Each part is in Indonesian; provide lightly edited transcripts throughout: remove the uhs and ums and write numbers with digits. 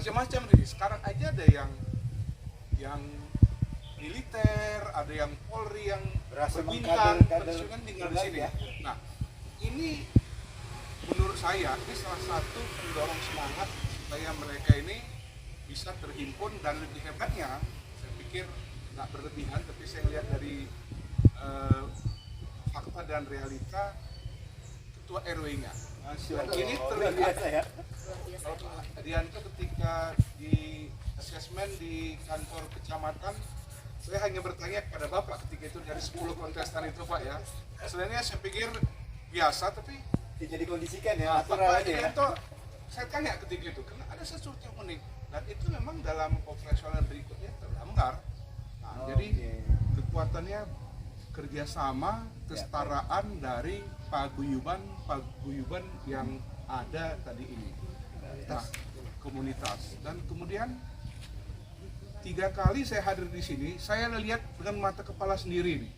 macam-macam nih. Sekarang aja ada yang militer, ada yang Polri yang berasa berbintang, mengkader pensiunan tinggal di sini. ya. Nah, ini menurut saya ini salah satu pendorong semangat supaya mereka ini bisa terhimpun, dan lebih hebatnya, saya pikir nggak berlebihan, tapi saya lihat dari fakta dan realita ketua RW-nya. Ini terlihat ya. kalau Pak Adianto ketika di asesmen di kantor kecamatan, saya hanya bertanya kepada Bapak ketika itu dari 10 kontestan itu Pak ya. Sebenarnya saya pikir biasa, tapi Tidak dikondisikan ya, Pak Adianto, saya tanya ketika itu, karena ada sesuatu yang unik, dan itu memang dalam operasional berikutnya tergambar. Nah, jadi kekuatannya kerjasama, kesetaraan dari paguyuban yang ada tadi ini. Nah, komunitas. Dan kemudian 3 kali saya hadir di sini, saya lihat dengan mata kepala sendiri nih.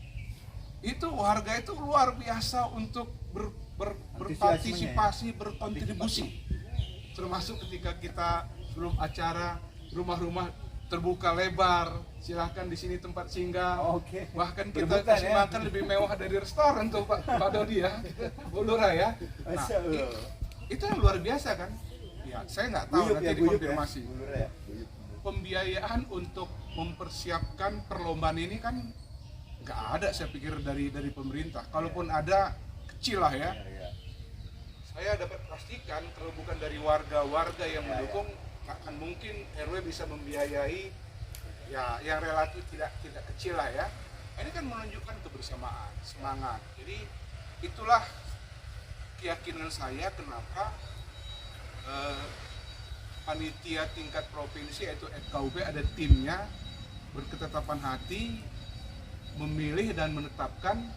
Itu warga itu luar biasa untuk berpartisipasi, berkontribusi. Termasuk ketika kita sebelum acara, rumah-rumah terbuka lebar, silahkan di sini tempat singgah. Bahkan kita kasih makan lebih mewah dari restoran tuh Pak Dodi ya, Bu Lurah ya. Nah, itu yang luar biasa kan? Ya, saya nggak tahu, nanti dikonfirmasi. Pembiayaan untuk mempersiapkan perlombaan ini kan nggak ada, saya pikir dari pemerintah. Kalaupun ada, kecil lah ya. Saya dapat pastikan kalau bukan dari warga-warga yang mendukung, akan mungkin RW bisa membiayai ya yang relatif tidak kecil lah ya. Ini kan menunjukkan kebersamaan, semangat. Jadi itulah keyakinan saya kenapa panitia tingkat provinsi yaitu FKUP ada timnya berketetapan hati memilih dan menetapkan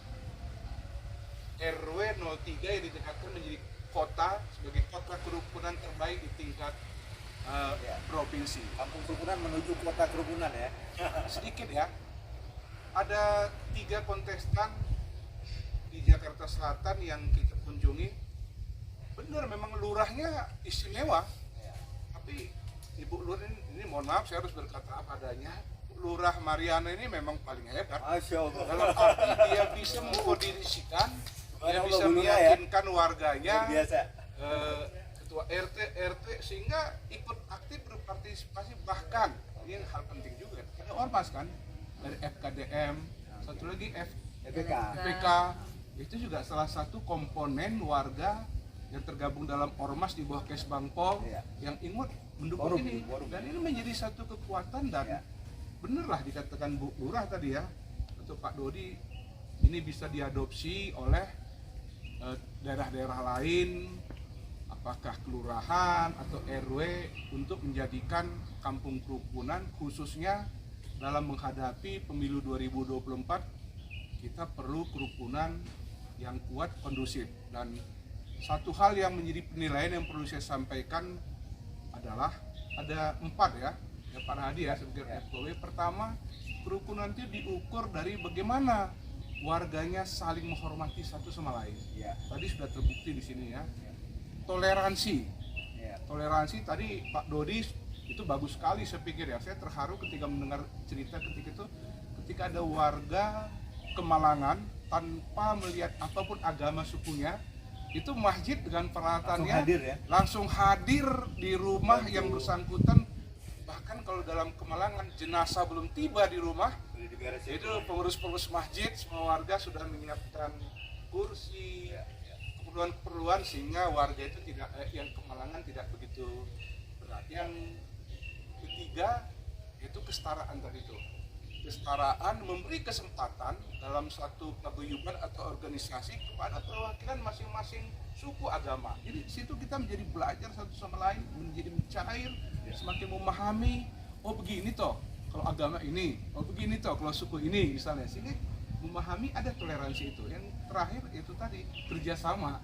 RW 03 yang ditingkatkan menjadi kota sebagai kota kerukunan terbaik di tingkat provinsi. Kampung kerukunan menuju kota kerukunan ya. Sedikit ya, ada 3 kontestan di Jakarta Selatan yang kita kunjungi. Benar, memang lurahnya istimewa, tapi Ibu Lurah ini mohon maaf saya harus berkata apa adanya. Lurah Mariana ini memang paling hebat. Masya Allah. Dalam arti dia bisa mengkoordinasikan, dia bisa meyakinkan warganya, ketua RT sehingga ikut aktif berpartisipasi, bahkan ini hal penting juga. Ada ormas kan dari FKDM, satu lagi FPK. Itu juga salah satu komponen warga yang tergabung dalam ormas di bawah Kesbangpol yang ingin mendukung ini. Dan ini menjadi satu kekuatan, dan benerlah dikatakan Bu Lurah tadi ya, atau Pak Dodi, ini bisa diadopsi oleh daerah-daerah lain, apakah kelurahan atau RW, untuk menjadikan kampung kerukunan, khususnya dalam menghadapi pemilu 2024. Kita perlu kerukunan yang kuat, kondusif. Dan satu hal yang menjadi penilaian yang perlu saya sampaikan adalah ada 4 ya Pak Hadi ya sebagai FKW. Pertama, kerukunan itu diukur dari bagaimana warganya saling menghormati satu sama lain. Tadi sudah terbukti di sini ya. Toleransi tadi Pak Dodi itu bagus sekali, saya pikir ya. Saya terharu ketika mendengar cerita ketika ada warga Kemalangan tanpa melihat apapun agama sukunya, itu masjid dengan peralatannya langsung hadir di rumah yang bersangkutan. Bahkan kalau dalam Kemalangan jenazah belum tiba di rumah, itu pengurus masjid semua warga sudah menyiapkan kursi, keperluan sehingga warga itu yang Kemalangan tidak begitu berat. Yang ketiga itu kesetaraan tadi itu. Kesetaraan memberi kesempatan dalam satu paguyuban atau organisasi kepada perwakilan masing-masing suku agama. Jadi di situ kita menjadi belajar satu sama lain, menjadi mencair, semakin memahami, oh begini toh kalau agama ini, oh begini toh kalau suku ini misalnya, sehingga memahami ada toleransi itu. Yang terakhir itu tadi kerjasama.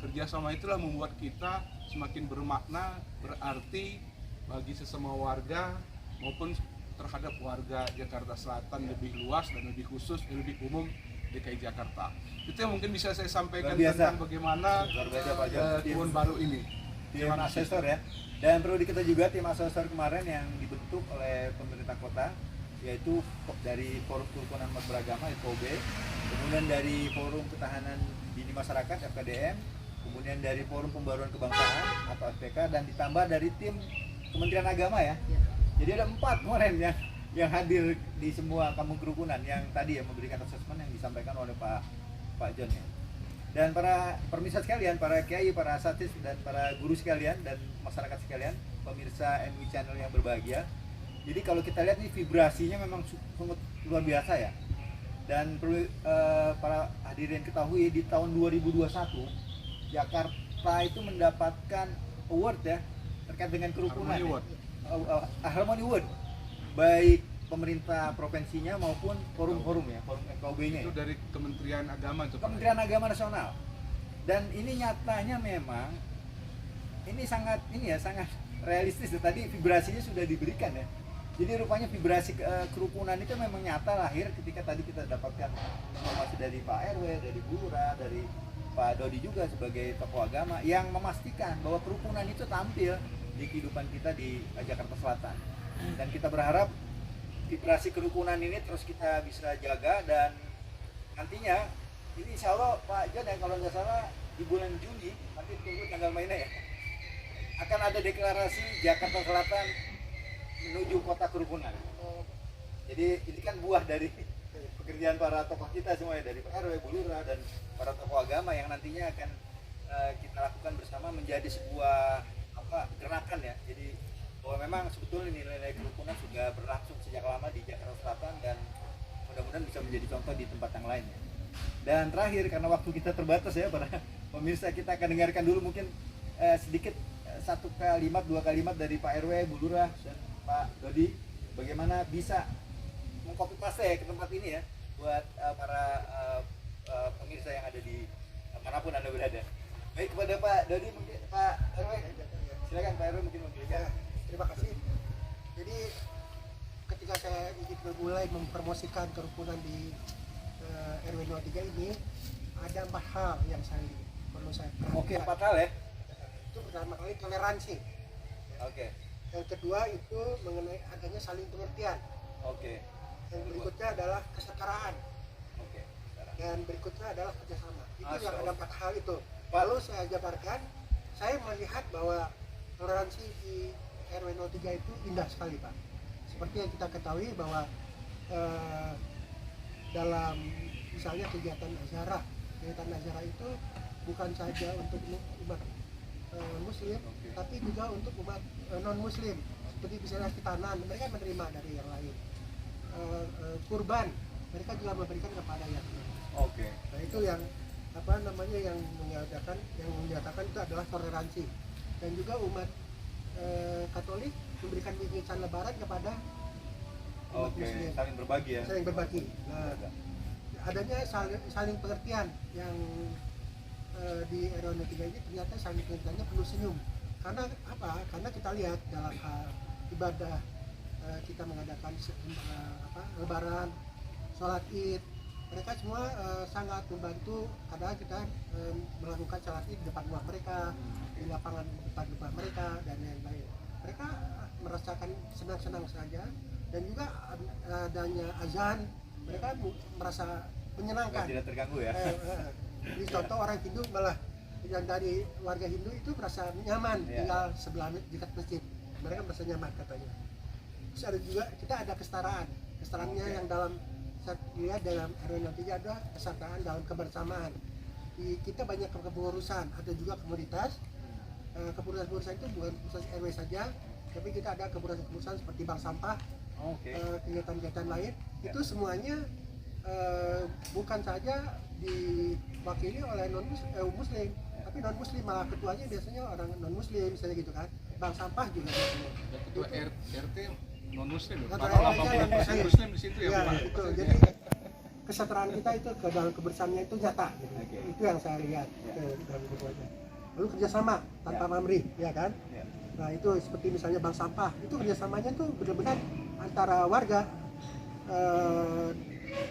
Kerjasama itulah membuat kita semakin bermakna, berarti bagi sesama warga maupun terhadap warga Jakarta Selatan lebih luas dan lebih khusus, lebih umum DKI Jakarta. Itu yang mungkin bisa saya sampaikan tentang bagaimana kebun baru ini. tim asesor ya. Dan perlu diketahui juga tim asesor kemarin yang dibentuk oleh pemerintah kota, yaitu dari Forum Kerukunan Umat Beragama (FOB), kemudian dari Forum Ketahanan Dini Masyarakat (FKDM), kemudian dari Forum Pembaruan Kebangsaan atau FPK, dan ditambah dari tim Kementerian Agama ya. Jadi ada 4 kemarin yang hadir di semua kampung kerukunan yang tadi ya memberikan asesmen yang disampaikan oleh Pak John ya. Dan para pemirsa sekalian, para kiai, para asatidz, dan para guru sekalian, dan masyarakat sekalian, pemirsa MUI Channel yang berbahagia. Jadi kalau kita lihat nih vibrasinya memang sangat luar biasa ya. Dan perlu para hadirin ketahui, di tahun 2021 Jakarta itu mendapatkan award ya terkait dengan kerukunan. Harmony Award. Baik pemerintah provinsinya maupun forum-forum ya, forum FKUB-nya. Itu dari Kementerian Agama itu. Kementerian Agama Nasional. Dan ini nyatanya memang ini sangat realistis ya. Tadi vibrasinya sudah diberikan ya. Jadi rupanya vibrasi kerukunan itu memang nyata lahir ketika tadi kita dapatkan informasi dari Pak RW, dari Bu Lurah, dari Pak Dodi juga sebagai tokoh agama yang memastikan bahwa kerukunan itu tampil di kehidupan kita di Jakarta Selatan. Dan kita berharap vibrasi kerukunan ini terus kita bisa jaga, dan nantinya ini insya Allah Pak John ya, kalau nggak salah di bulan Juni, nanti tunggu tanggal mainnya ya, akan ada deklarasi Jakarta Selatan menuju kota kerukunan. Jadi ini kan buah dari pekerjaan para tokoh kita semua ya, dari Pak RW, Bu Lurah, dan para tokoh agama yang nantinya akan kita lakukan bersama menjadi sebuah gerakan ya. Jadi bahwa memang sebetulnya nilai-nilai kerukunan sudah berlangsung sejak lama di Jakarta Selatan, dan mudah-mudahan bisa menjadi contoh di tempat yang lain ya. Dan terakhir, karena waktu kita terbatas ya para pemirsa, kita akan dengarkan dulu mungkin sedikit 1 kalimat 2 kalimat dari Pak RW, Bu Lurah, dan Pak Dodi, bagaimana bisa mengcopy paste ke tempat ini ya buat para pemirsa yang ada di manapun Anda berada. Baik, kepada Pak Dodi mungkin, Pak RW, silakan Pak RW mungkin memberikan. Terima kasih. Jadi ketika saya ingin memulai mempromosikan kerukunan di RW 03 ini, ada 4 hal yang perlu saya perhatikan. Oke, 4 hal ya. Itu pertama kali toleransi. Oke. Yang kedua itu mengenai adanya saling pengertian. Oke. Yang berikutnya adalah kesetaraan. Oke. Dan berikutnya adalah kerjasama. Itu Masya yang ada Allah. 4 hal itu. Lalu saya jabarkan, saya melihat bahwa toleransi di RW 03 itu indah sekali Pak. Seperti yang kita ketahui bahwa dalam misalnya kegiatan asyarah itu bukan saja untuk umat muslim, tapi juga untuk umat non muslim. Seperti misalnya khitanan, mereka menerima dari yang lain. Kurban, mereka juga memberikan kepada yang lain. Oke. Nah itu yang yang menyatakan itu adalah toleransi. Dan juga umat Katolik memberikan bingkisan lebaran kepada umat muslim. Saling berbagi ya. Saling berbagi. Nah, adanya saling pengertian yang di RW 3 ini ternyata saling pengertiannya penuh senyum. Karena apa? Karena kita lihat dalam hal ibadah kita mengadakan lebaran, sholat id, mereka semua sangat membantu. Kadang kita melakukan sholat id di depan rumah mereka, di lapangan depan rumah mereka, dan lain-lain. Mereka merasakan senang-senang saja, dan juga adanya azan, mereka merasa menyenangkan. Tidak terganggu ya. Jadi contoh orang Hindu malah yang dari warga Hindu itu merasa nyaman tinggal sebelah dekat masjid. Mereka merasa nyaman katanya. Terus ada juga kita ada kesetaraannya yang dalam saya lihat dalam RW 03 ada kesetaraan dalam kebersamaan. Kita banyak kepengurusan, ada juga komunitas. Kepengurusan itu bukan khusus RW saja, tapi kita ada kepengurusan seperti bank sampah, kegiatan-kegiatan lain. Itu semuanya bukan saja diwakili oleh muslim, tapi non muslim, malah ketuanya biasanya orang non muslim misalnya gitu kan. Bank sampah juga biasanya. Ketua RT non muslim. Ketua Kalau RT-nya 80% muslim di situ ya, ya, Pak. itu. Jadi kesetaraan kita itu ke dalam kebersamaannya itu nyata gitu. Itu yang saya lihat dalam keduanya. Lalu kerjasama tanpa pamrih, ya kan? Nah itu seperti misalnya bank sampah, itu kerjasamanya tuh benar-benar antara warga,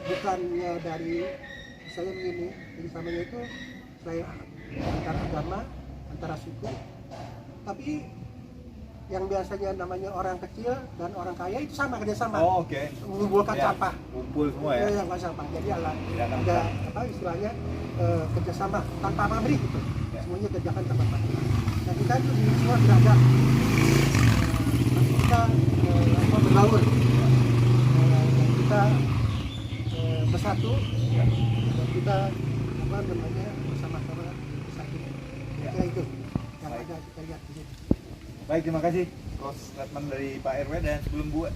bukannya dari saya begini. Kerjasamanya itu selain antara agama, antara suku, tapi yang biasanya namanya orang kecil dan orang kaya itu sama kerjasama. Oh, oke. Mengumpulkan Ya, sampah. kumpul semua ya. Iya, nggak sampah. Jadi Tidak ada sampah. apa istilahnya kerjasama tanpa pabrik gitu. Ya. Semuanya kerjakan tanpa pabrik. Dan kita itu semua beragam. Kita berbaur. Dan kita bersatu. Dan kita bersama-sama bersatu. Ya. Kira itu yang Baik. ada kita lihat di sini. Baik, terima kasih close statement dari Pak RW. Dan sebelum Bu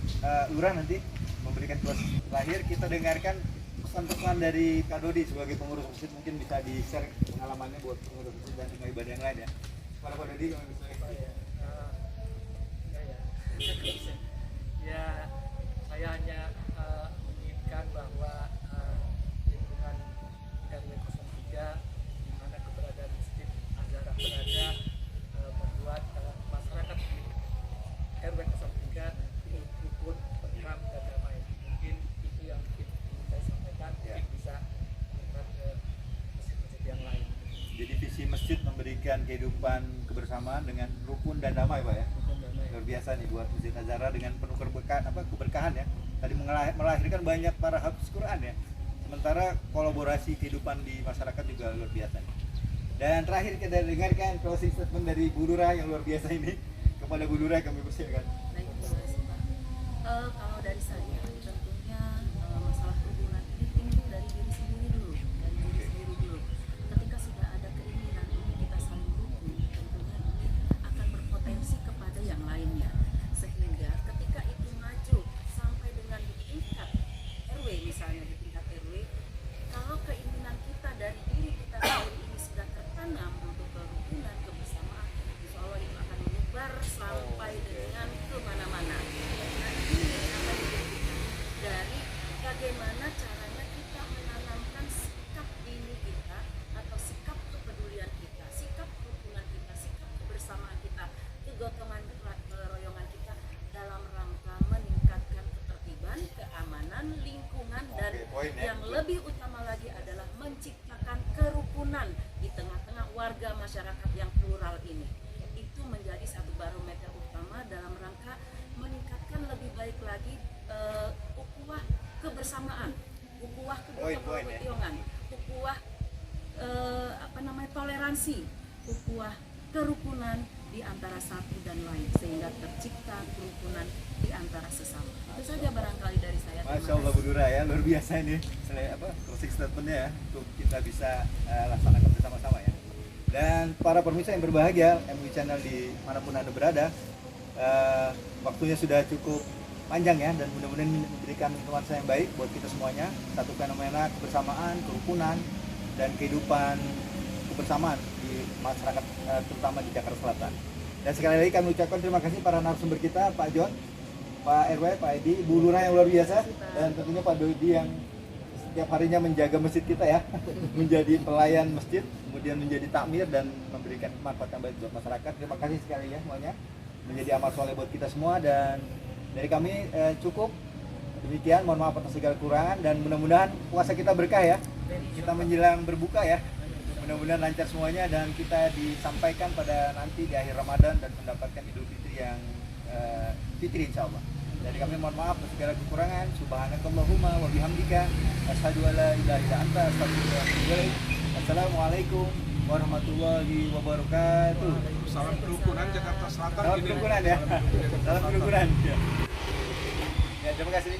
Lurah nanti memberikan close terakhir, kita dengarkan pesan-pesan dari Kak Dodi sebagai pengurus masjid. Mungkin bisa di-share pengalamannya buat pengurus masjid dan dengan ibadah yang lain ya. Kepada Pak Dodi, kami bisa. Ya, saya hanya menginginkan bahwa lingkungan RW 03 di mana keberadaan Masjid Azhar berada membuat masyarakat di RW 03 ini rukun, tentram, dan damai. Mungkin itu yang ingin saya sampaikan, mungkin bisa menyebar ke masjid-masjid yang lain. Jadi visi masjid memberikan kehidupan kebersamaan dengan rukun dan damai, Pak ya. Rukun damai. Luar biasa nih buat Masjid Azhar dengan penuh keberkahan ya. Tadi melahirkan banyak para hafiz Quran ya. Sementara kolaborasi kehidupan di masyarakat juga luar biasa. Dan terakhir kita dengarkan closing statement dari Bu Lurah yang luar biasa ini. Kepada Bu Lurah kami persilakan. Baik, terima kasih Pak. Kalau dari saya tentunya masalah kerukunan ini timbul dari diri sendiri dulu, Ketika sudah ada keinginan untuk kita saling rukun, tentunya ini akan berpotensi kepada yang lainnya. Sehingga ketika itu maju sampai dengan di tingkat RW, misalnya di tingkat RW, kalau keinginan kita dari diri kita sendiri ini sudah tertanam untuk kerukunan, kebersamaan, insya Allah itu akan menyebar sampai dengan kemana-mana. Nah, ini akan dibuktikan dari bagaimana caranya kita menanamkan sikap dini kita atau sikap kepedulian kita, sikap kerukunan kita, sikap kebersamaan kita, kegotongan keroyongan kita dalam rangka meningkatkan ketertiban, keamanan, lingkungan, dan Oke, poin ya. yang lebih utama lagi adalah menciptakan kerukunan di tengah-tengah warga masyarakat yang plural ini. Itu menjadi satu barometer utama dalam rangka meningkatkan lebih baik lagi ukhuwah kebersamaan, ukhuwah Poin, poin, ya. kebersamaan, ukhuwah toleransi, ukhuwah kerukunan di antara satu dan lain, sehingga tercipta kerukunan di antara sesama. Itu saja barangkali dari saya. Terima Masya Allah kasih. Bu Lurah ya, luar biasa ini closing statementnya ya, untuk kita bisa laksanakan bersama-sama ya. Dan para pemirsa yang berbahagia, MUI Channel di manapun Anda berada, waktunya sudah cukup panjang ya, dan mudah-mudahan memberikan nuansa yang baik buat kita semuanya. Satu fenomena kebersamaan, kerukunan, dan kehidupan kebersamaan di masyarakat, terutama di Jakarta Selatan. Dan sekali lagi kami ucapkan terima kasih para narasumber kita, Pak John, Pak RW, Pak Edi, Bu Lurah yang luar biasa, dan tentunya Pak Dodi yang setiap harinya menjaga masjid kita ya, menjadi pelayan masjid, kemudian menjadi takmir dan memberikan manfaat yang baik buat masyarakat. Terima kasih sekali ya semuanya, menjadi amal soleh buat kita semua. Dan dari kami cukup demikian, mohon maaf atas segala kekurangan, dan mudah-mudahan puasa kita berkah ya. Kita menjelang berbuka ya, mudah-mudahan lancar semuanya, dan kita disampaikan pada nanti di akhir Ramadan dan mendapatkan Idul Fitri yang fitri insya Allah. Dari kami mohon maaf atas segala kekurangan. Subhanakallahumma wa bihamdika asyhadu an la ilaha illa anta astaghfiruka wa atubu ilaik. Assalamualaikum warahmatullahi wabarakatuh. Salam kerukunan Jakarta Selatan. Salam Ini. kerukunan ya. Salam kerukunan. Ya, terima kasih.